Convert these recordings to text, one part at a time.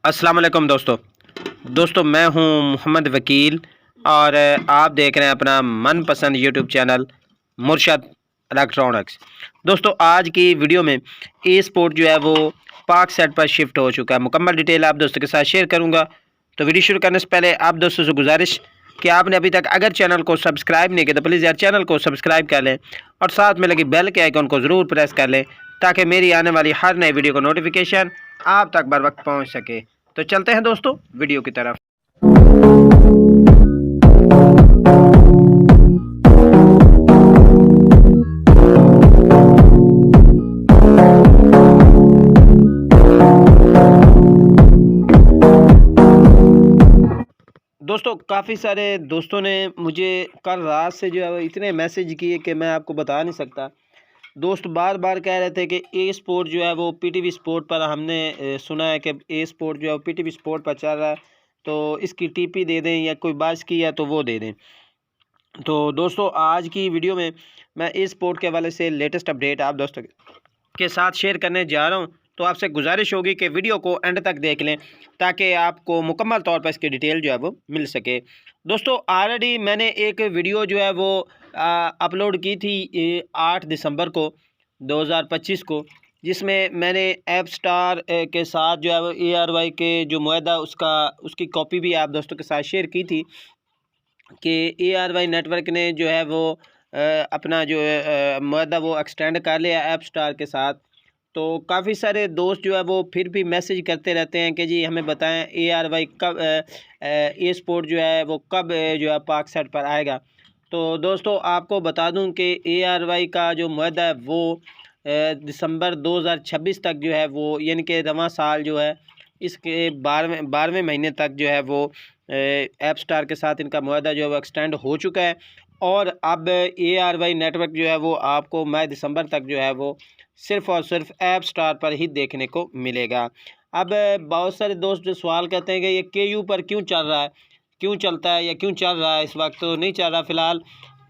अस्सलाम वालेकुम दोस्तों मैं हूं मोहम्मद वकील और आप देख रहे हैं अपना मनपसंद यूट्यूब चैनल मुर्शद इलेक्ट्रॉनिक्स। दोस्तों आज की वीडियो में ई स्पोर्ट जो है वो पाक सेट पर शिफ्ट हो चुका है। मुकम्मल डिटेल आप दोस्तों के साथ शेयर करूंगा। तो वीडियो शुरू करने से पहले आप दोस्तों से गुजारिश कि आपने अभी तक अगर चैनल को सब्सक्राइब नहीं किया तो प्लीज़ यार चैनल को सब्सक्राइब कर लें और साथ में लगी बेल के आइकन को ज़रूर प्रेस कर लें ताकि मेरी आने वाली हर नई वीडियो का नोटिफिकेशन आप तक बर वक्त पहुँच सके। तो चलते हैं दोस्तों वीडियो की तरफ। दोस्तों काफ़ी सारे दोस्तों ने मुझे कल रात से जो है वो इतने मैसेज किए कि मैं आपको बता नहीं सकता। दोस्त बार बार कह रहे थे कि ए स्पोर्ट जो है वो पीटीवी स्पोर्ट पर हमने सुना है कि ए स्पोर्ट जो है वो पीटीवी स्पोर्ट पर चल रहा है, तो इसकी टीपी दे दें या कोई बात की है तो वो दे दें। तो दोस्तों आज की वीडियो में मैं ए स्पोर्ट के हवाले से लेटेस्ट अपडेट आप दोस्तों के साथ शेयर करने जा रहा हूँ। तो आपसे गुजारिश होगी कि वीडियो को एंड तक देख लें ताकि आपको मुकम्मल तौर पर इसकी डिटेल जो है वो मिल सके। दोस्तों ऑलरेडी मैंने एक वीडियो जो है वो अपलोड की थी 8 दिसंबर को 2025 को, जिसमें मैंने ऐप स्टार के साथ जो है वो ARY के जो मुआहदा उसकी कॉपी भी आप दोस्तों के साथ शेयर की थी कि ARY नेटवर्क ने जो है वो अपना जो मुआहदा वो एक्सटेंड कर लिया ऐप स्टार के साथ। तो काफ़ी सारे दोस्त जो है वो फिर भी मैसेज करते रहते हैं कि जी हमें बताएं ARY कब ए स्पोर्ट जो है वो कब जो है पाक सेट पर आएगा। तो दोस्तों आपको बता दूं कि ARY का जो मुआहदा है वो दिसंबर 2026 तक जो है वो यानी कि रवां साल जो है इसके 12वें महीने तक जो है वो ऐप स्टार के साथ इनका मुआहदा जो है वो एक्सटेंड हो चुका है। और अब ARY नेटवर्क जो है वो आपको मई दिसंबर तक जो है वो सिर्फ़ और सिर्फ ऐप स्टार पर ही देखने को मिलेगा। अब बहुत सारे दोस्त जो सवाल करते हैं कि ये KU पर क्यों चल रहा है, क्यों चलता है या क्यों चल रहा है, इस वक्त तो नहीं चल रहा फ़िलहाल।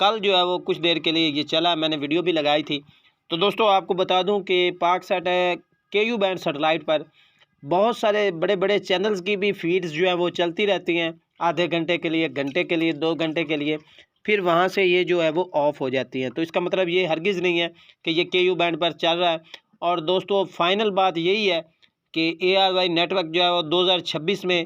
कल जो है वो कुछ देर के लिए ये चला, मैंने वीडियो भी लगाई थी। तो दोस्तों आपको बता दूं कि पाक सेट KU बैंड सैटेलाइट पर बहुत सारे बड़े बड़े चैनल्स की भी फीड्स जो है वो चलती रहती हैं, आधे घंटे के लिए, घंटे के लिए, 2 घंटे के लिए, फिर वहाँ से ये जो है वो ऑफ़ हो जाती हैं। तो इसका मतलब ये हरगिज़ नहीं है कि ये KU बैंड पर चल रहा है। और दोस्तों फाइनल बात यही है कि ARY नेटवर्क जो है वो 2026 में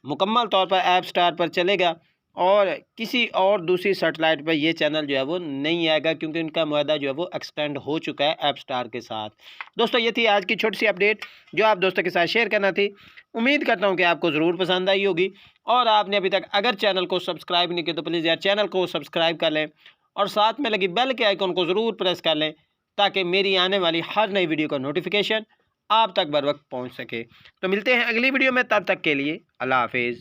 मुकम्मल तौर पर ऐप स्टार पर चलेगा और किसी और दूसरी सैटेलाइट पर ये चैनल जो है वो नहीं आएगा, क्योंकि इनका मुआहदा जो है वो एक्सटेंड हो चुका है ऐप स्टार के साथ। दोस्तों ये थी आज की छोटी सी अपडेट जो आप दोस्तों के साथ शेयर करना थी। उम्मीद करता हूँ कि आपको ज़रूर पसंद आई होगी और आपने अभी तक अगर चैनल को सब्सक्राइब नहीं किया तो प्लीज़ यार चैनल को सब्सक्राइब कर लें और साथ में लगी बेल के आइकन को ज़रूर प्रेस कर लें ताकि मेरी आने वाली हर नई वीडियो का नोटिफिकेशन आप तक बर वक्त पहुँच सके। तो मिलते हैं अगली वीडियो में, तब तक के लिए अल्लाह हाफिज़।